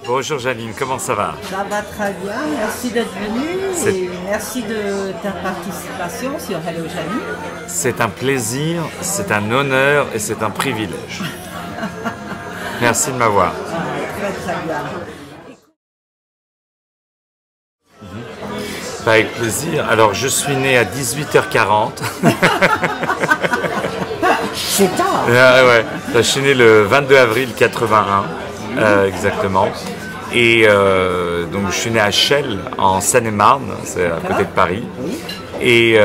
Bonjour Janine, comment ça va? Ça va très bien, merci d'être venu et merci de ta participation sur Hello Janine. C'est un plaisir, c'est un honneur et c'est un privilège. Merci de m'avoir. Très très bien. Avec plaisir. Alors je suis né à 18h40. C'est tard. Ouais. Je suis né le 22 avril 81, exactement. Et donc je suis né à Chelles, en Seine-et-Marne, c'est à côté de Paris. Et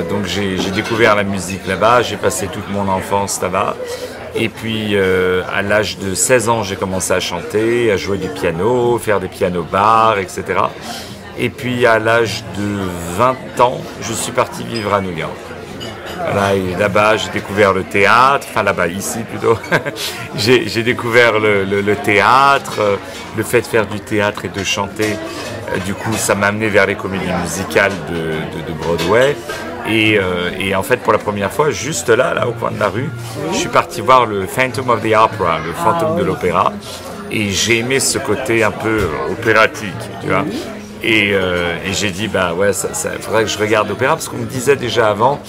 donc j'ai découvert la musique là-bas, j'ai passé toute mon enfance là-bas. Et puis à l'âge de 16 ans, j'ai commencé à chanter, à jouer du piano, faire des pianos-bars, etc. Et puis à l'âge de 20 ans, je suis parti vivre à New York. Voilà, et là-bas, j'ai découvert le théâtre, enfin là-bas, ici plutôt. J'ai découvert le théâtre, le fait de faire du théâtre et de chanter. Du coup, ça m'a amené vers les comédies musicales de Broadway. Et en fait, pour la première fois, juste là, au coin de la rue, je suis parti voir le Phantom of the Opera, le fantôme de l'opéra. Et j'ai aimé ce côté un peu opératique, tu vois. Et j'ai dit, bah ouais, ça faudrait que je regarde l'opéra, parce qu'on me disait déjà avant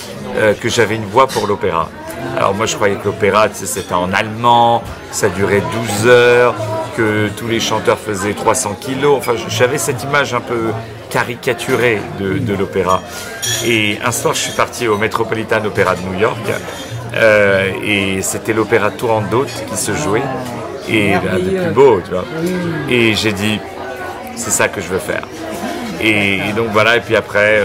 que j'avais une voix pour l'opéra. Alors moi je croyais que l'opéra, tu sais, c'était en allemand, que ça durait 12 heures, que tous les chanteurs faisaient 300 kilos. Enfin, j'avais cette image un peu caricaturée de l'opéra. Et un soir, je suis parti au Metropolitan Opera de New York, et c'était l'opéra Turandot qui se jouait, et l'un des plus beaux, tu vois. Et j'ai dit, c'est ça que je veux faire. Et donc voilà, et puis après,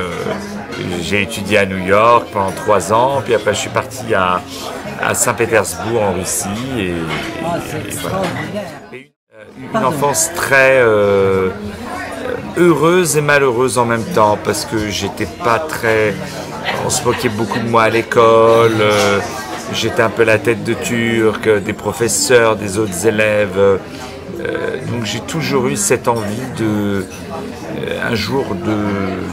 j'ai étudié à New York pendant 3 ans, puis après je suis parti à Saint-Pétersbourg en Russie, et voilà. Une enfance très heureuse et malheureuse en même temps, parce que j'étais pas très... On se moquait beaucoup de moi à l'école, j'étais un peu la tête de Turc, des professeurs, des autres élèves. Donc j'ai toujours eu cette envie un jour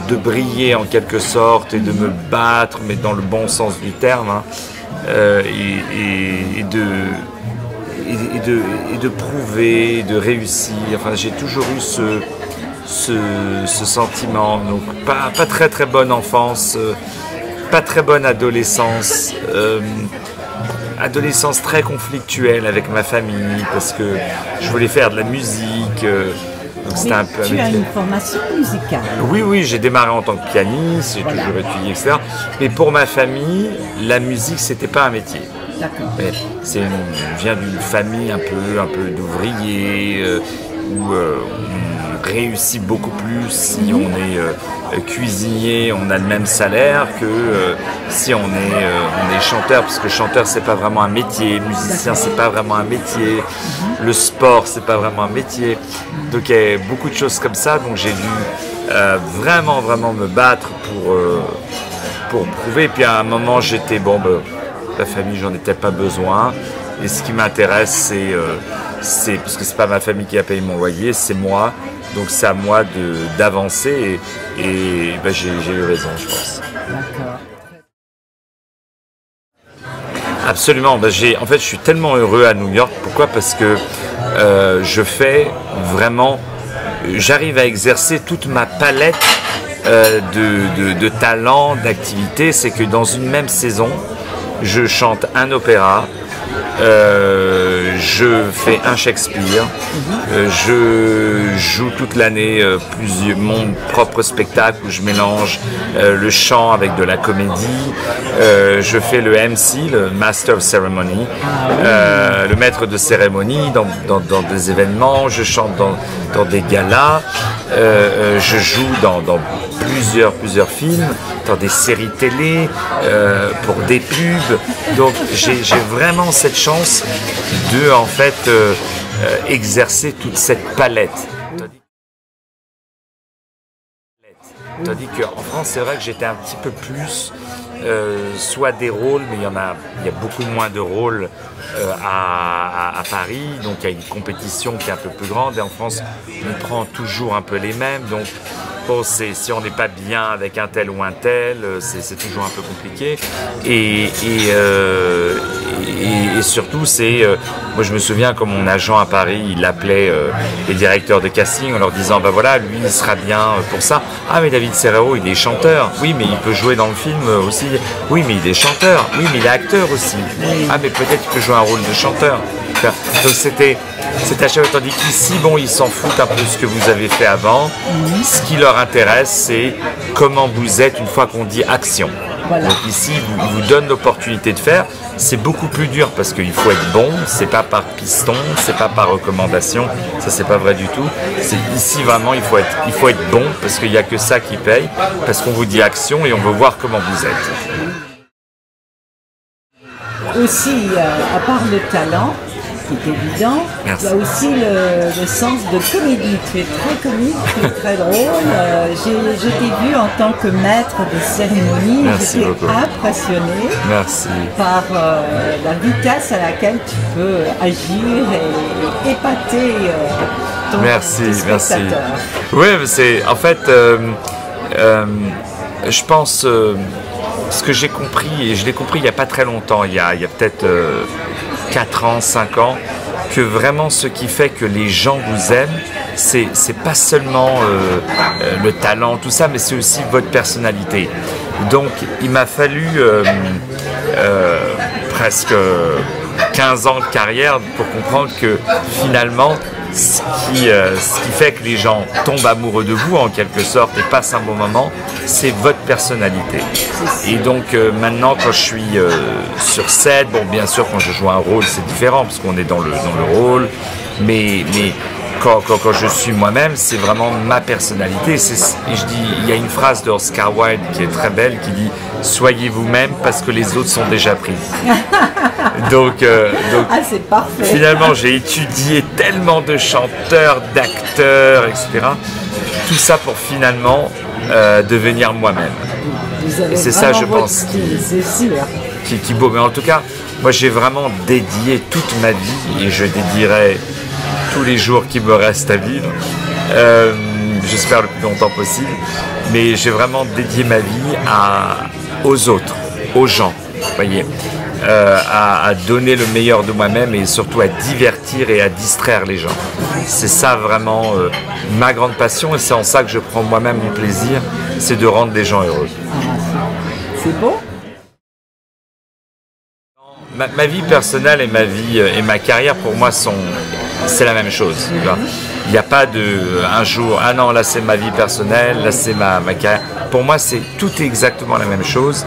de briller en quelque sorte et de me battre, mais dans le bon sens du terme, hein, et de prouver, de réussir. Enfin, j'ai toujours eu ce sentiment. Donc pas très très bonne enfance, pas très bonne adolescence. Adolescence très conflictuelle avec ma famille, parce que je voulais faire de la musique. Donc c'était un peu tu as une formation musicale? Oui, j'ai démarré en tant que pianiste, j'ai toujours étudié, etc. Mais pour ma famille, la musique, c'était pas un métier. D'accord. Je viens d'une famille un peu d'ouvriers, où on réussit beaucoup plus si on est cuisinier, on a le même salaire que si on est chanteur, parce que chanteur c'est pas vraiment un métier, musicien c'est pas vraiment un métier, le sport c'est pas vraiment un métier. Donc il y a beaucoup de choses comme ça, donc j'ai dû vraiment me battre pour prouver. Et puis à un moment j'étais la famille j'en ai peut-être pas besoin, et ce qui m'intéresse c'est parce que c'est pas ma famille qui a payé mon loyer, c'est moi. Donc c'est à moi d'avancer, et j'ai eu raison, je pense. D'accord. Absolument. En fait, je suis tellement heureux à New York. Pourquoi? Parce que j'arrive à exercer toute ma palette de talents, d'activités. C'est que dans une même saison, je chante un opéra, je fais un Shakespeare, je joue toute l'année mon propre spectacle où je mélange le chant avec de la comédie, je fais le MC, le Master of Ceremony, le maître de cérémonie dans des événements, je chante dans des galas, je joue dans plusieurs films, dans des séries télé, pour des pubs. Donc j'ai vraiment cette chance de en fait exercer toute cette palette. Tandis qu'en France, c'est vrai que j'étais un petit peu plus soit des rôles, mais il y a beaucoup moins de rôles à Paris, donc il y a une compétition qui est un peu plus grande, et en France, on prend toujours un peu les mêmes, donc bon, si on n'est pas bien avec un tel ou un tel, c'est toujours un peu compliqué, et surtout, moi je me souviens quand mon agent à Paris, il appelait les directeurs de casting en leur disant, bah voilà, lui il sera bien pour ça. Ah mais David Serrero, il est chanteur. Oui, mais il peut jouer dans le film aussi. Oui, mais il est chanteur. Oui, mais il est acteur aussi. Ah mais peut-être qu'il peut jouer un rôle de chanteur. Donc c'était à chaque fois, tandis qu'ici, bon, ils s'en foutent un peu de ce que vous avez fait avant. Ce qui leur intéresse, c'est comment vous êtes une fois qu'on dit action. Voilà. Donc ici, ils vous donnent l'opportunité de faire. C'est beaucoup plus dur parce qu'il faut être bon. C'est pas par piston, c'est pas par recommandation. Ça, c'est pas vrai du tout. C'est ici vraiment, il faut être bon parce qu'il n'y a que ça qui paye. Parce qu'on vous dit action et on veut voir comment vous êtes. Aussi, à part le talent, qui est évident, merci. Il y a aussi le sens de comédie. Tu es très comique, tu es très drôle. Je t'ai vu en tant que maître de cérémonie. Merci beaucoup. Impressionné par la vitesse à laquelle tu peux agir et épater ton spectateur. Oui, c'est en fait, je pense. Ce que j'ai compris, et je l'ai compris il n'y a pas très longtemps, il y a peut-être 4 ans, 5 ans, que vraiment ce qui fait que les gens vous aiment, c'est pas seulement le talent, tout ça, mais c'est aussi votre personnalité. Donc il m'a fallu presque 15 ans de carrière pour comprendre que finalement, ce qui fait que les gens tombent amoureux de vous en quelque sorte et passent un bon moment, c'est votre personnalité. Et donc maintenant quand je suis sur scène, bon bien sûr quand je joue un rôle c'est différent parce qu'on est dans le rôle, mais quand je suis moi-même, c'est vraiment ma personnalité. Et je dis, il y a une phrase de Oscar Wilde qui est très belle qui dit « Soyez vous-même parce que les autres sont déjà pris ». Donc c'est parfait. Finalement, j'ai étudié tellement de chanteurs, d'acteurs, etc. Tout ça pour finalement devenir moi-même. Et c'est ça, je pense, qui beau. Mais en tout cas, moi, j'ai vraiment dédié toute ma vie et je dédierai tous les jours qui me restent à vivre, j'espère le plus longtemps possible, mais j'ai vraiment dédié ma vie aux autres, aux gens, voyez, à donner le meilleur de moi-même et surtout à divertir et à distraire les gens. C'est ça vraiment ma grande passion et c'est en ça que je prends moi-même mon plaisir, c'est de rendre les gens heureux. C'est beau. Ma vie personnelle et ma carrière pour moi c'est la même chose. Il n'y a pas un jour, ah non là c'est ma vie personnelle, là c'est ma carrière. Pour moi tout est exactement la même chose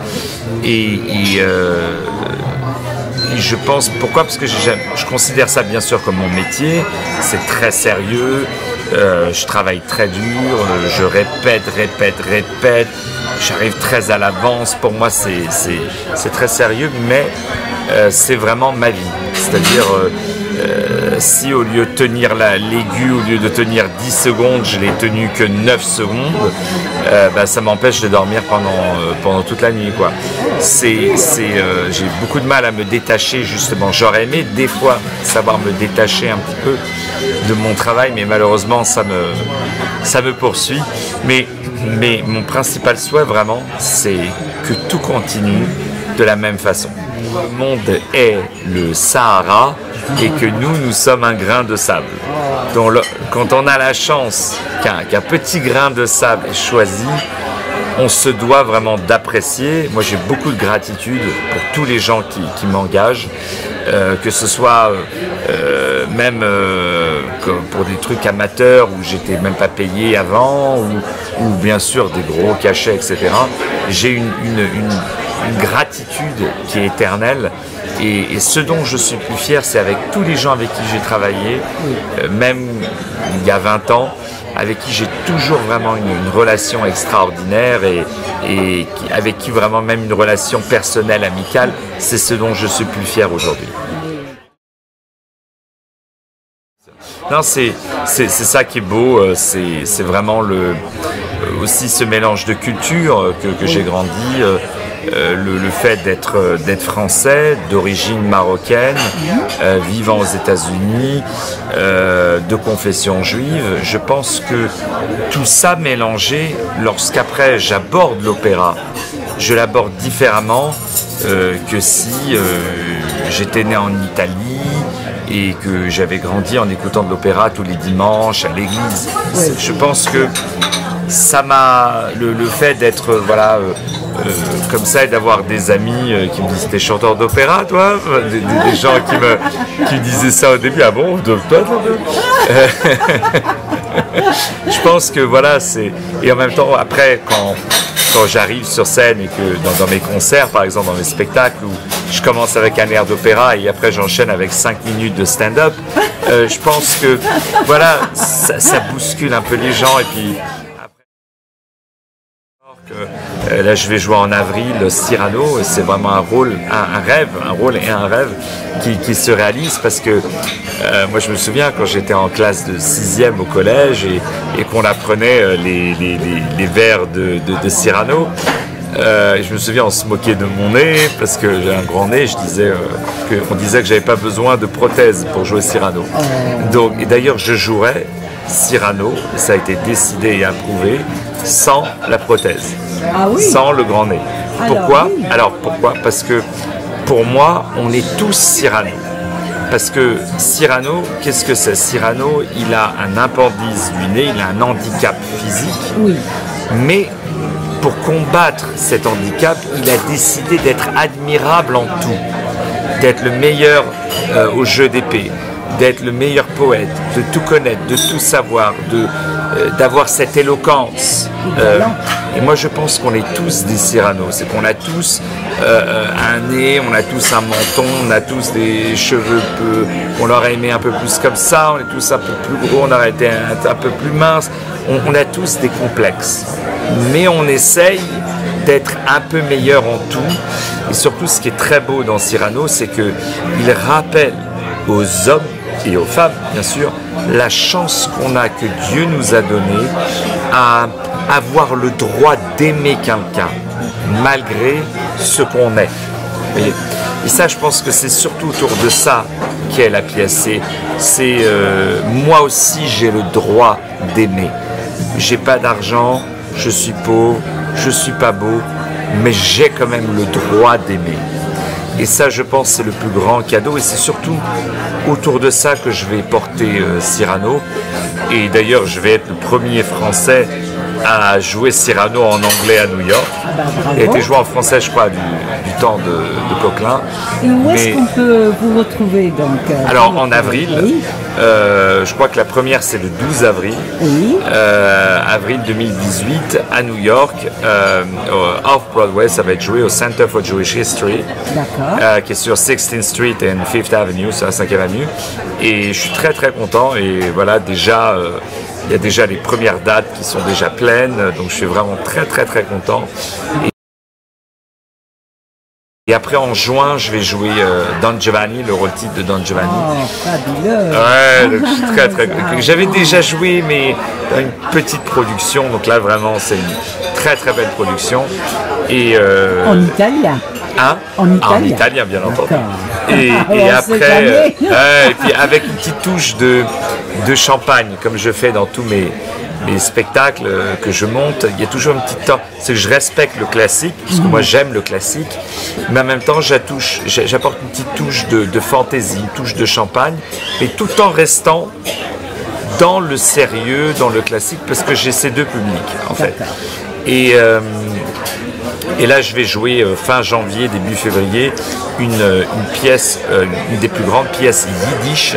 et je pense, pourquoi? Parce que je considère ça bien sûr comme mon métier, c'est très sérieux, je travaille très dur, je répète, j'arrive très à l'avance, pour moi c'est très sérieux, mais c'est vraiment ma vie, c'est-à-dire si au lieu de tenir l'aigu, au lieu de tenir 10 secondes, je l'ai tenu que 9 secondes, ça m'empêche de dormir pendant toute la nuit, quoi. J'ai beaucoup de mal à me détacher, justement. J'aurais aimé des fois savoir me détacher un petit peu de mon travail, mais malheureusement ça me poursuit. Mais mon principal souhait vraiment, c'est que tout continue de la même façon. Le monde est le Sahara et que nous sommes un grain de sable. Donc, quand on a la chance qu'un petit grain de sable est choisi, on se doit vraiment d'apprécier. Moi, j'ai beaucoup de gratitude pour tous les gens qui m'engagent, que ce soit même pour des trucs amateurs où j'étais même pas payé avant, ou bien sûr des gros cachets, etc. J'ai une gratitude qui est éternelle. Et ce dont je suis plus fier, c'est avec tous les gens avec qui j'ai travaillé, même il y a 20 ans, avec qui j'ai toujours vraiment une relation extraordinaire et avec qui vraiment même une relation personnelle, amicale, c'est ce dont je suis plus fier aujourd'hui. Non, c'est ça qui est beau, c'est vraiment aussi ce mélange de culture que j'ai grandi. Le fait d'être français, d'origine marocaine, vivant aux États-Unis, de confession juive, je pense que tout ça mélangé, lorsqu'après j'aborde l'opéra, je l'aborde différemment que si j'étais né en Italie et que j'avais grandi en écoutant de l'opéra tous les dimanches à l'église. Oui. Je pense que ça m'a... Le fait d'être comme ça et d'avoir des amis qui me disent t'es chanteur d'opéra toi, des gens qui me disaient ça au début, ah bon, toi je pense que voilà, c'est... Et en même temps, après, quand j'arrive sur scène et que dans mes concerts, par exemple, dans mes spectacles, où je commence avec un air d'opéra et après j'enchaîne avec 5 minutes de stand-up, je pense que voilà, ça bouscule un peu les gens. Et puis après, là, je vais jouer en avril Cyrano, et c'est vraiment un rôle qui se réalise parce que moi je me souviens quand j'étais en classe de 6e au collège et qu'on apprenait les vers de Cyrano. Je me souviens, on se moquait de mon nez parce que j'ai un grand nez. On disait que j'avais pas besoin de prothèse pour jouer Cyrano. Donc, et d'ailleurs, je jouerais Cyrano, et ça a été décidé et approuvé, sans la prothèse, sans le grand nez. Pourquoi ? Alors pourquoi ? Parce que pour moi, on est tous Cyrano. Parce que Cyrano, qu'est-ce que c'est ? Cyrano, il a un appendice du nez, il a un handicap physique. Oui. Mais pour combattre cet handicap, il a décidé d'être admirable en tout, d'être le meilleur au jeu d'épée, d'être le meilleur poète, de tout connaître, de tout savoir, d'avoir cette éloquence. Et moi je pense qu'on est tous des Cyrano, c'est qu'on a tous un nez, on a tous un menton, on a tous des cheveux on aurait aimé un peu plus comme ça, on est tous un peu plus gros, on aurait été un peu plus mince, on a tous des complexes. Mais on essaye d'être un peu meilleur en tout. Et surtout ce qui est très beau dans Cyrano, c'est qu'il rappelle aux hommes et aux femmes, bien sûr, la chance qu'on a, que Dieu nous a donnée à avoir le droit d'aimer quelqu'un, malgré ce qu'on est. Et ça, je pense que c'est surtout autour de ça qu'est la pièce. C'est moi aussi, j'ai le droit d'aimer. J'ai pas d'argent, je suis pauvre, je suis pas beau, mais j'ai quand même le droit d'aimer. Et ça, je pense, c'est le plus grand cadeau. Et c'est surtout autour de ça que je vais porter Cyrano. Et d'ailleurs, je vais être le premier Français à jouer Cyrano en anglais à New York. Il a été joué en français, je crois, du temps de Coquelin. Et où est-ce qu'on peut vous retrouver donc alors, en avril, je crois que la première, c'est le 12 avril. Oui. Avril 2018, à New York, Off-Broadway, ça va être joué au Center for Jewish History, qui est sur 16th Street et 5th Avenue, sur la 5e Avenue. Et je suis très très content. Et voilà, déjà... il y a déjà les premières dates qui sont déjà pleines, donc je suis vraiment très très très content. Et après en juin, je vais jouer Don Giovanni, le rôle titre de Don Giovanni. Oh, fabuleux! Ouais, donc je suis très très... J'avais déjà joué, mais dans une petite production, donc là vraiment c'est une très très belle production. Et, en italien? Hein? En italien, bien entendu. Et après, et puis avec une petite touche de champagne, comme je fais dans tous mes spectacles que je monte, il y a toujours un petit temps. C'est que je respecte le classique, parce que moi j'aime le classique, mais en même temps j'apporte une petite touche de fantaisie, une touche de champagne, mais tout en restant dans le sérieux, dans le classique, parce que j'ai ces deux publics en fait. Et là, je vais jouer fin janvier, début février, une pièce, une des plus grandes pièces yiddish,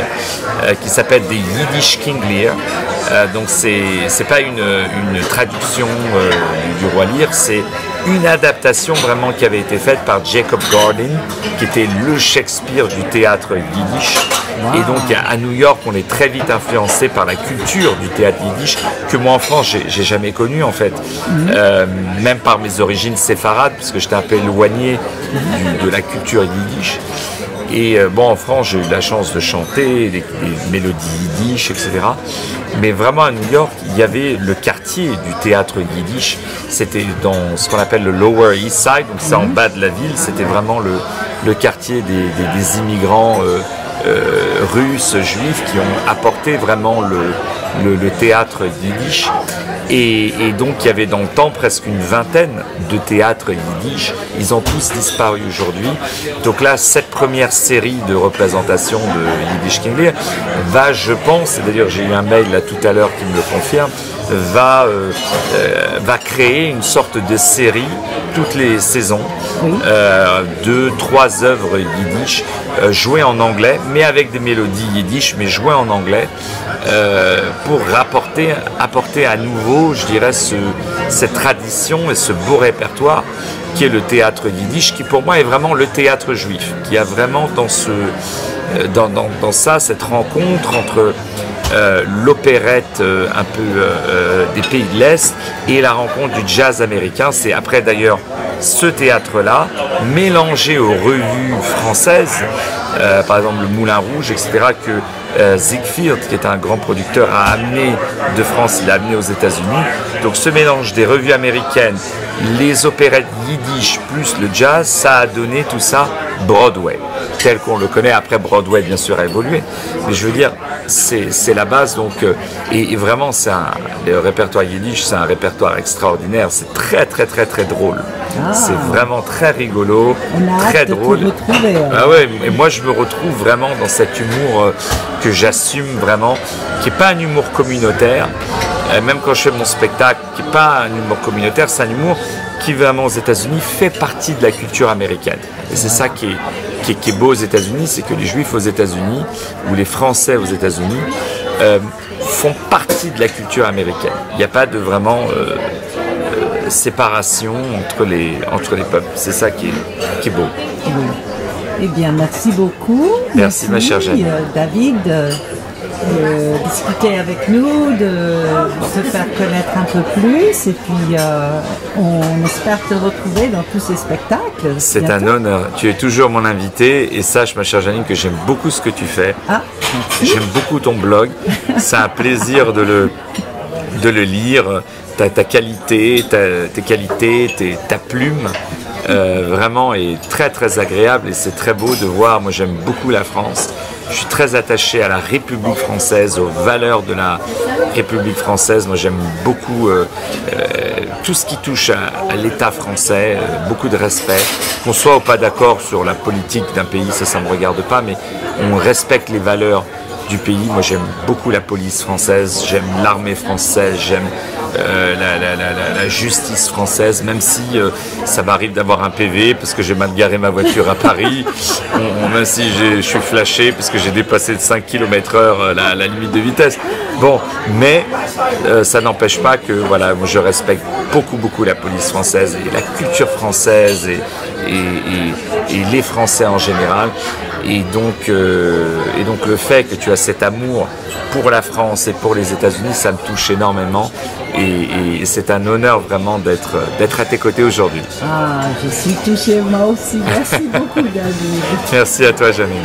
qui s'appelle des Yiddish King Lear. Donc, c'est pas une traduction du Roi Lear, c'est une adaptation vraiment qui avait été faite par Jacob Gordon, qui était le Shakespeare du théâtre yiddish. Wow. Et donc à New York, on est très vite influencé par la culture du théâtre yiddish, que moi en France, j'ai jamais connu en fait. Même par mes origines séfarades, parce que j'étais un peu éloigné de la culture yiddish. Et bon, en France, j'ai eu la chance de chanter des mélodies yiddish, etc. Mais vraiment à New York, il y avait le quartier du théâtre yiddish. C'était dans ce qu'on appelle le Lower East Side, donc c'est en bas de la ville. C'était vraiment le quartier des immigrants russes, juifs, qui ont apporté vraiment le théâtre yiddish. Et donc il y avait dans le temps presque une vingtaine de théâtres yiddish. Ils ont tous disparu aujourd'hui. Donc là, cette première série de représentations de Yiddish Kingler va, je pense, et d'ailleurs j'ai eu un mail là tout à l'heure qui me le confirme, va créer une sorte de série toutes les saisons, oui. 2-3 œuvres yiddish jouées en anglais, mais avec des mélodies yiddish, mais jouées en anglais, pour apporter à nouveau, je dirais, cette tradition et ce beau répertoire qui est le théâtre yiddish, qui pour moi est vraiment le théâtre juif, qui a vraiment dans ça cette rencontre entre l'opérette un peu des pays de l'Est et la rencontre du jazz américain. C'est après d'ailleurs ce théâtre-là, mélangé aux revues françaises, par exemple le Moulin Rouge, etc., que Ziegfeld, qui est un grand producteur, a amené de France, il a amené aux États-Unis. Donc ce mélange des revues américaines, les opérettes yiddish plus le jazz, ça a donné tout ça Broadway, tel qu'on le connaît. Après Broadway, bien sûr, a évolué, mais je veux dire, c'est la base. Donc, et vraiment, le répertoire yiddish, c'est un répertoire extraordinaire. C'est très, très, très, très drôle. Ah. C'est vraiment très rigolo, très drôle. Ah ouais, et moi, je me retrouve vraiment dans cet humour que j'assume vraiment, qui n'est pas un humour communautaire. Même quand je fais mon spectacle, qui n'est pas un humour communautaire, c'est un humour qui vraiment aux États-Unis fait partie de la culture américaine. Et c'est ça qui est beau aux États-Unis, c'est que les Juifs aux États-Unis ou les Français aux États-Unis font partie de la culture américaine. Il n'y a pas de vraiment séparation entre les peuples. C'est ça qui est beau. Oui. Eh bien, merci beaucoup. Merci ma chère Jeanne. David, de discuter avec nous, de se faire connaître un peu plus, et puis on espère te retrouver dans tous ces spectacles. C'est un honneur. Tu es toujours mon invité, et sache, ma chère Janine, que j'aime beaucoup ce que tu fais. Ah, j'aime beaucoup ton blog. C'est un plaisir de le lire. Ta qualité, tes qualités, ta plume. Vraiment est très très agréable, et c'est très beau de voir. Moi j'aime beaucoup la France, je suis très attaché à la République française, aux valeurs de la République française. Moi j'aime beaucoup tout ce qui touche à l'État français, beaucoup de respect, qu'on soit ou pas d'accord sur la politique d'un pays, ça me regarde pas, mais on respecte les valeurs du pays. Moi j'aime beaucoup la police française, j'aime l'armée française, j'aime la justice française, même si ça m'arrive d'avoir un PV parce que j'ai mal garé ma voiture à Paris, même si je suis flashé parce que j'ai dépassé de 5 km/h la limite de vitesse. Bon, mais ça n'empêche pas que voilà, moi je respecte beaucoup la police française et la culture française et les Français en général. Et donc le fait que tu as cet amour pour la France et pour les États-Unis, ça me touche énormément. Et c'est un honneur vraiment d'être à tes côtés aujourd'hui. Ah, je suis touchée moi aussi. Merci beaucoup, David. Merci à toi, Janine.